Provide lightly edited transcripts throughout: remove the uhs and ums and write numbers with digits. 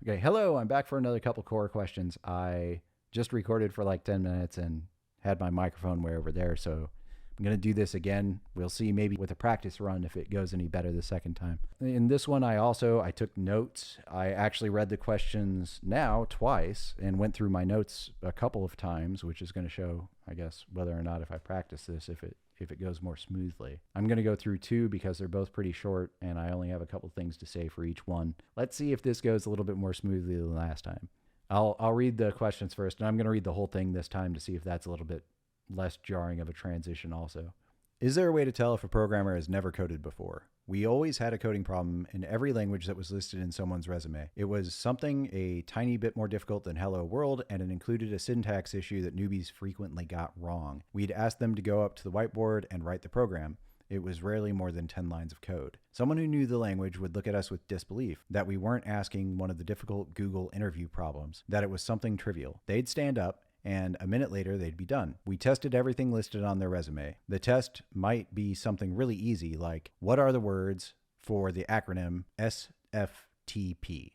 Okay, hello, I'm back for another couple core questions. I just recorded for like 10 minutes and had my microphone way over there, so I'm going to do this again. We'll see maybe with a practice run if it goes any better the second time. In this one, I took notes. I actually read the questions now twice and went through my notes a couple of times, which is going to show, I guess, whether or not if I practice this, if it goes more smoothly. I'm going to go through two because they're both pretty short and I only have a couple things to say for each one. Let's see if this goes a little bit more smoothly than last time. I'll read the questions first, and I'm going to read the whole thing this time to see if that's a little bit less jarring of a transition also. Is there a way to tell if a programmer has never coded before? We always had a coding problem in every language that was listed in someone's resume. It was something a tiny bit more difficult than Hello World, and it included a syntax issue that newbies frequently got wrong. We'd ask them to go up to the whiteboard and write the program. It was rarely more than 10 lines of code. Someone who knew the language would look at us with disbelief that we weren't asking one of the difficult Google interview problems, that it was something trivial. They'd stand up, and a minute later, they'd be done. We tested everything listed on their resume. The test might be something really easy, like, what are the words for the acronym SFTP?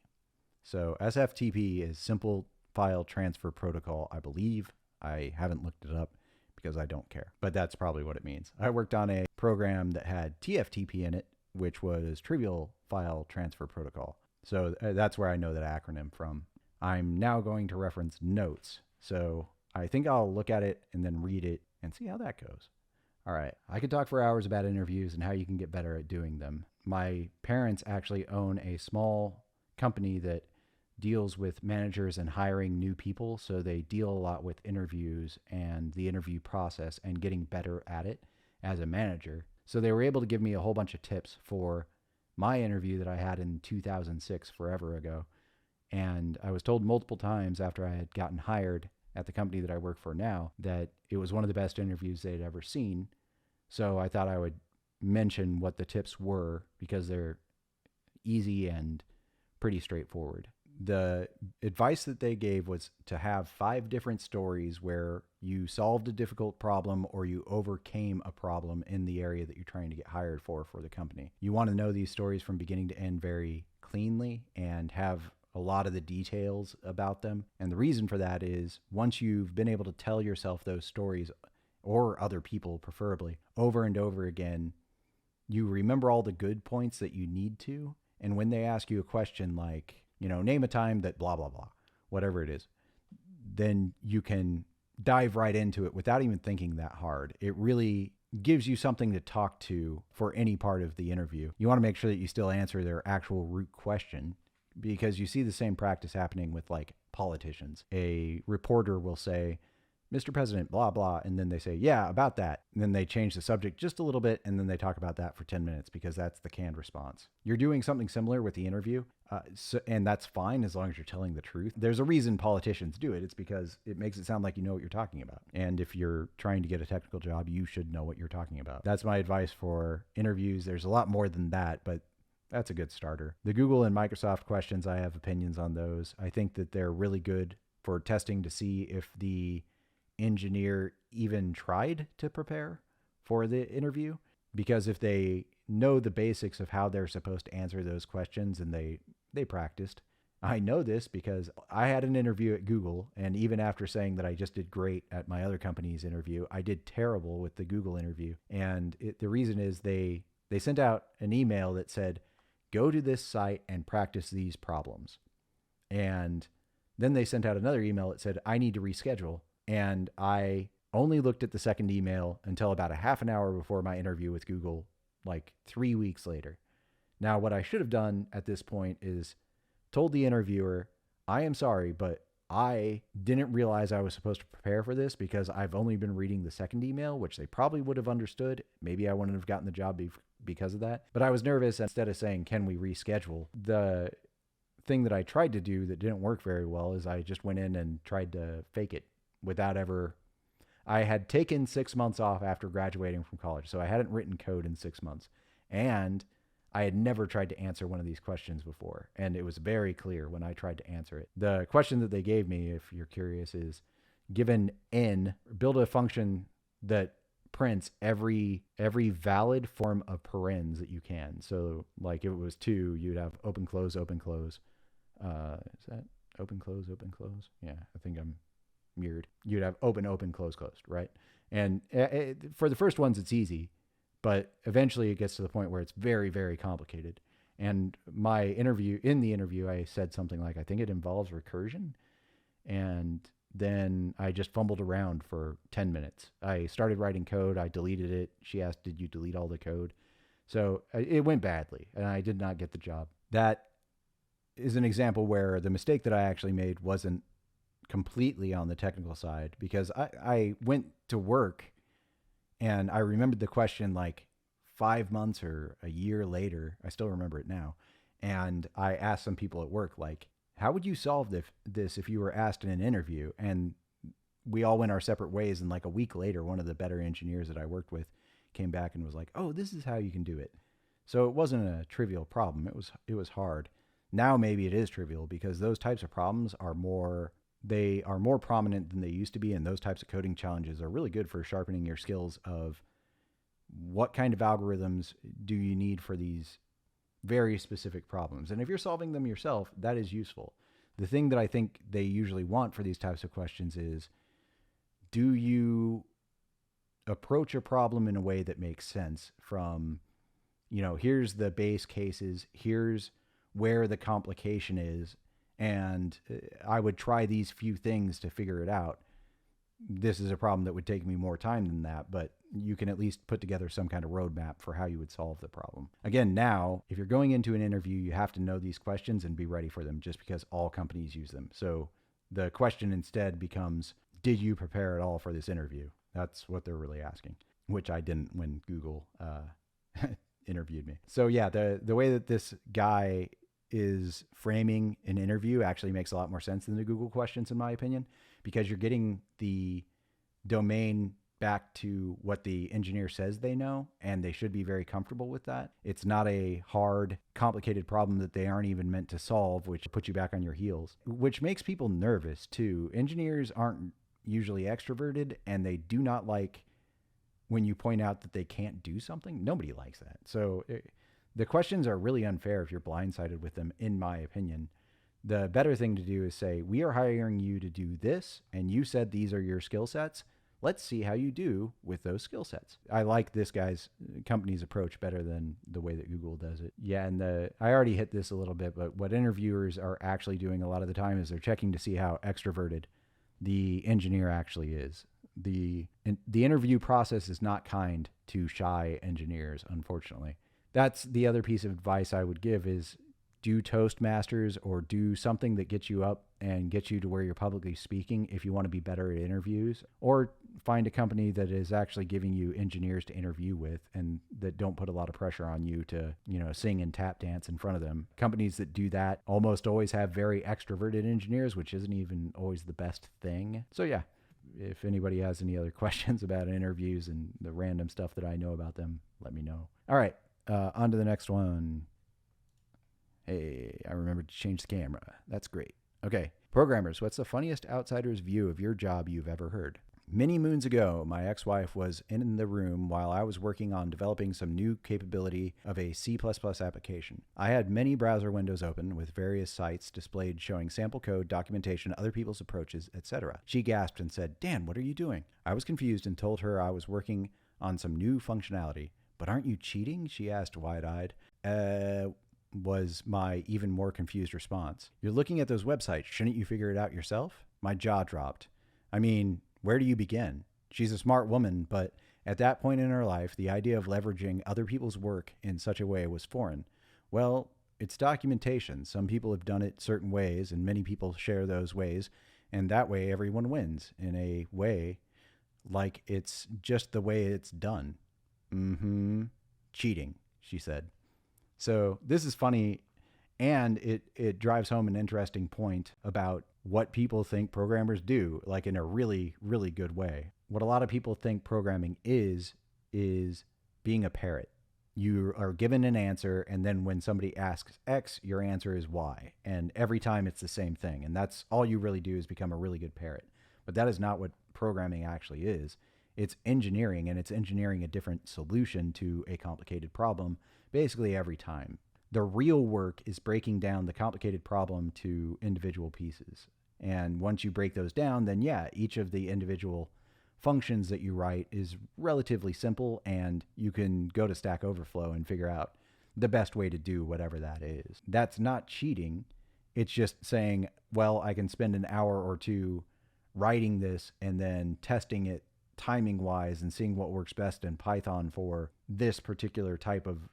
So SFTP is Simple File Transfer Protocol, I believe. I haven't looked it up because I don't care, but that's probably what it means. I worked on a program that had TFTP in it, which was Trivial File Transfer Protocol. So that's where I know that acronym from. I'm now going to reference notes. So I think I'll look at it and then read it and see how that goes. All right. I could talk for hours about interviews and how you can get better at doing them. My parents actually own a small company that deals with managers and hiring new people. So they deal a lot with interviews and the interview process and getting better at it as a manager. So they were able to give me a whole bunch of tips for my interview that I had in 2006, forever ago. And I was told multiple times after I had gotten hired at the company that I work for now that it was one of the best interviews they'd ever seen. So I thought I would mention what the tips were because they're easy and pretty straightforward. The advice that they gave was to have 5 different stories where you solved a difficult problem or you overcame a problem in the area that you're trying to get hired for the company. You want to know these stories from beginning to end very cleanly and have a lot of the details about them. And the reason for that is once you've been able to tell yourself those stories, or other people preferably, over and over again, you remember all the good points that you need to. And when they ask you a question like, name a time that blah, blah, blah, whatever it is, then you can dive right into it without even thinking that hard. It really gives you something to talk to for any part of the interview. You want to make sure that you still answer their actual root question, because you see the same practice happening with like politicians. A reporter will say, Mr. President, blah, blah. And then they say, yeah, about that. And then they change the subject just a little bit. And then they talk about that for 10 minutes because that's the canned response. You're doing something similar with the interview. And that's fine as long as you're telling the truth. There's a reason politicians do it. It's because it makes it sound like you know what you're talking about. And if you're trying to get a technical job, you should know what you're talking about. That's my advice for interviews. There's a lot more than that, but that's a good starter. The Google and Microsoft questions, I have opinions on those. I think that they're really good for testing to see if the engineer even tried to prepare for the interview, because if they know the basics of how they're supposed to answer those questions and they practiced. I know this because I had an interview at Google, and even after saying that I just did great at my other company's interview, I did terrible with the Google interview. And the reason is they sent out an email that said, go to this site and practice these problems. And then they sent out another email that said, I need to reschedule. And I only looked at the second email until about a half an hour before my interview with Google, like 3 weeks later. Now, what I should have done at this point is told the interviewer, I am sorry, but I didn't realize I was supposed to prepare for this because I've only been reading the second email, which they probably would have understood. Maybe I wouldn't have gotten the job because of that. But I was nervous. Instead of saying, can we reschedule? The thing that I tried to do that didn't work very well is I just went in and tried to fake it without ever. I had taken 6 months off after graduating from college, so I hadn't written code in 6 months. And I had never tried to answer one of these questions before, and it was very clear when I tried to answer it. The question that they gave me, if you're curious, is given n, build a function that prints every valid form of parens that you can. So like if it was 2, you'd have open, close, Is that open, close, open, close? Yeah, I think I'm mirrored. You'd have open, open, close, closed, right? And for the first ones, it's easy, but eventually it gets to the point where it's very, very complicated. And in the interview, I said something like, I think it involves recursion. And then I just fumbled around for 10 minutes. I started writing code. I deleted it. She asked, did you delete all the code? So it went badly and I did not get the job. That is an example where the mistake that I actually made wasn't completely on the technical side, because I went to work and I remembered the question like 5 months or a year later. I still remember it now. And I asked some people at work, like, how would you solve this if you were asked in an interview? And we all went our separate ways. And like a week later, one of the better engineers that I worked with came back and was like, oh, this is how you can do it. So it wasn't a trivial problem. It was hard. Now maybe it is trivial because those types of problems are more prominent than they used to be. And those types of coding challenges are really good for sharpening your skills of what kind of algorithms do you need for these very specific problems. And if you're solving them yourself, that is useful. The thing that I think they usually want for these types of questions is, do you approach a problem in a way that makes sense from, here's the base cases, here's where the complication is, and I would try these few things to figure it out. This is a problem that would take me more time than that, but you can at least put together some kind of roadmap for how you would solve the problem. Again, now, if you're going into an interview, you have to know these questions and be ready for them just because all companies use them. So the question instead becomes, did you prepare at all for this interview? That's what they're really asking, which I didn't when Google interviewed me. So yeah, the way that this guy is framing an interview actually makes a lot more sense than the Google questions, in my opinion, because you're getting the domain back to what the engineer says they know, and they should be very comfortable with that. It's not a hard, complicated problem that they aren't even meant to solve, which puts you back on your heels, which makes people nervous too. Engineers aren't usually extroverted, and they do not like when you point out that they can't do something. Nobody likes that. So the questions are really unfair if you're blindsided with them, in my opinion. The better thing to do is say, we are hiring you to do this, and you said these are your skill sets. Let's see how you do with those skill sets. I like this company's approach better than the way that Google does it. Yeah, and I already hit this a little bit, but what interviewers are actually doing a lot of the time is they're checking to see how extroverted the engineer actually is. The interview process is not kind to shy engineers, unfortunately. That's the other piece of advice I would give is do Toastmasters or do something that gets you up and gets you to where you're publicly speaking if you want to be better at interviews, or find a company that is actually giving you engineers to interview with and that don't put a lot of pressure on you to, sing and tap dance in front of them. Companies that do that almost always have very extroverted engineers, which isn't even always the best thing. So yeah, if anybody has any other questions about interviews and the random stuff that I know about them, let me know. All right, on to the next one. Hey, I remembered to change the camera. That's great. Okay. Programmers, what's the funniest outsider's view of your job you've ever heard? Many moons ago, my ex-wife was in the room while I was working on developing some new capability of a C++ application. I had many browser windows open with various sites displayed showing sample code, documentation, other people's approaches, etc. She gasped and said, "Dan, what are you doing?" I was confused and told her I was working on some new functionality. "But aren't you cheating?" she asked wide-eyed. Was my even more confused response. "You're looking at those websites. Shouldn't you figure it out yourself?" My jaw dropped. I mean, where do you begin? She's a smart woman, but at that point in her life, the idea of leveraging other people's work in such a way was foreign. Well, it's documentation. Some people have done it certain ways, and many people share those ways, and that way everyone wins in a way like it's just the way it's done. Cheating, she said. So this is funny, and it drives home an interesting point about what people think programmers do, like in a really, really good way. What a lot of people think programming is being a parrot. You are given an answer, and then when somebody asks X, your answer is Y. And every time it's the same thing. And that's all you really do is become a really good parrot. But that is not what programming actually is. It's engineering, and it's engineering a different solution to a complicated problem basically every time. The real work is breaking down the complicated problem to individual pieces. And once you break those down, then yeah, each of the individual functions that you write is relatively simple, and you can go to Stack Overflow and figure out the best way to do whatever that is. That's not cheating. It's just saying, well, I can spend an hour or two writing this and then testing it timing wise and seeing what works best in Python for this particular type of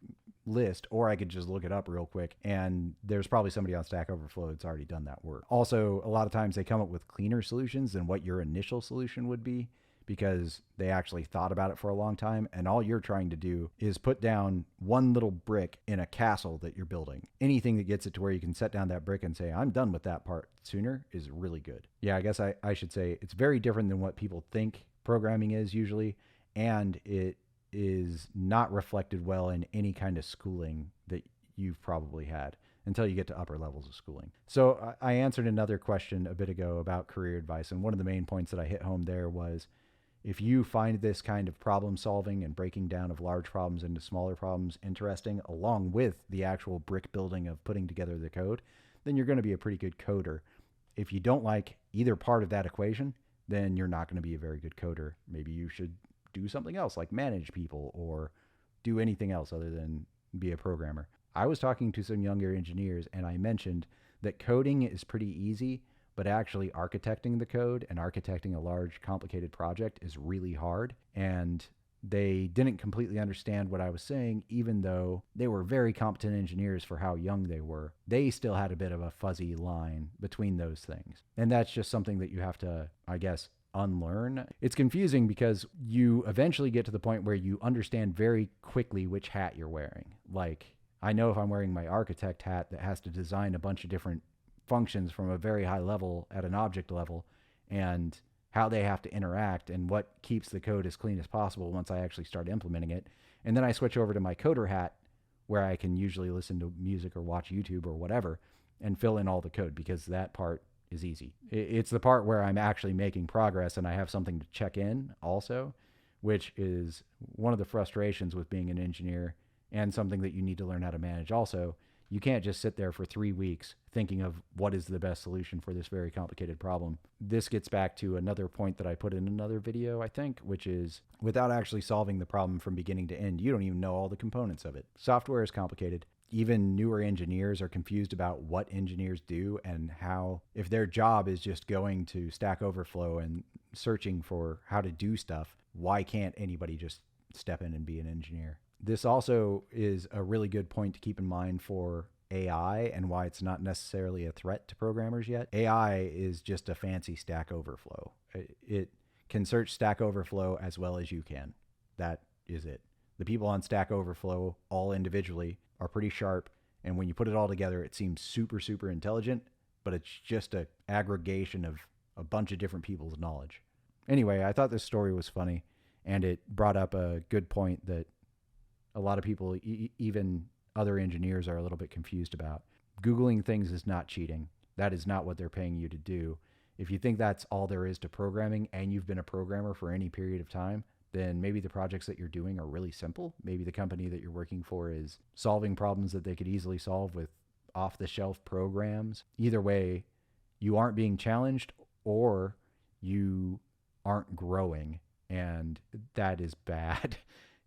list, or I could just look it up real quick, and there's probably somebody on Stack Overflow that's already done that work. Also, a lot of times they come up with cleaner solutions than what your initial solution would be, because they actually thought about it for a long time, and all you're trying to do is put down one little brick in a castle that you're building. Anything that gets it to where you can set down that brick and say, I'm done with that part sooner, is really good. Yeah, I guess I should say it's very different than what people think programming is usually, and it is not reflected well in any kind of schooling that you've probably had until you get to upper levels of schooling. So I answered another question a bit ago about career advice, and one of the main points that I hit home there was, if you find this kind of problem solving and breaking down of large problems into smaller problems interesting, along with the actual brick building of putting together the code, then you're going to be a pretty good coder. If you don't like either part of that equation, then you're not going to be a very good coder. Maybe you should do something else, like manage people or do anything else other than be a programmer. I was talking to some younger engineers, and I mentioned that coding is pretty easy, but actually architecting the code and architecting a large, complicated project is really hard. And they didn't completely understand what I was saying, even though they were very competent engineers for how young they were. They still had a bit of a fuzzy line between those things. And that's just something that you have to, I guess, unlearn. It's confusing because you eventually get to the point where you understand very quickly which hat you're wearing. Like, I know if I'm wearing my architect hat that has to design a bunch of different functions from a very high level at an object level, and how they have to interact and what keeps the code as clean as possible once I actually start implementing it. And then I switch over to my coder hat, where I can usually listen to music or watch YouTube or whatever and fill in all the code, because that part is easy. It's the part where I'm actually making progress and I have something to check in also, which is one of the frustrations with being an engineer, and something that you need to learn how to manage also. You can't just sit there for 3 weeks thinking of what is the best solution for this very complicated problem. This gets back to another point that I put in another video, I think, which is, without actually solving the problem from beginning to end, you don't even know all the components of it. Software is complicated. Even newer engineers are confused about what engineers do and how, if their job is just going to Stack Overflow and searching for how to do stuff, why can't anybody just step in and be an engineer? This also is a really good point to keep in mind for AI and why it's not necessarily a threat to programmers yet. AI is just a fancy Stack Overflow. It can search Stack Overflow as well as you can. That is it. The people on Stack Overflow, all individually, are pretty sharp, and when you put it all together, it seems super, super intelligent, but it's just an aggregation of a bunch of different people's knowledge. Anyway, I thought this story was funny, and it brought up a good point that a lot of people, even other engineers, are a little bit confused about. Googling things is not cheating. That is not what they're paying you to do. If you think that's all there is to programming, and you've been a programmer for any period of time, then maybe the projects that you're doing are really simple. Maybe the company that you're working for is solving problems that they could easily solve with off-the-shelf programs. Either way, you aren't being challenged, or you aren't growing, and that is bad.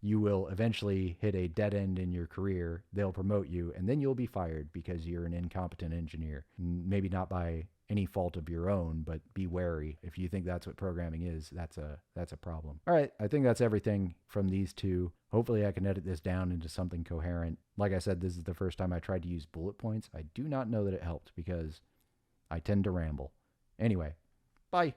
You will eventually hit a dead end in your career. They'll promote you, and then you'll be fired because you're an incompetent engineer. Maybe not by any fault of your own, but be wary. If you think that's what programming is, that's a problem. All right, I think that's everything from these two. Hopefully I can edit this down into something coherent. Like I said, this is the first time I tried to use bullet points. I do not know that it helped because I tend to ramble. Anyway, bye.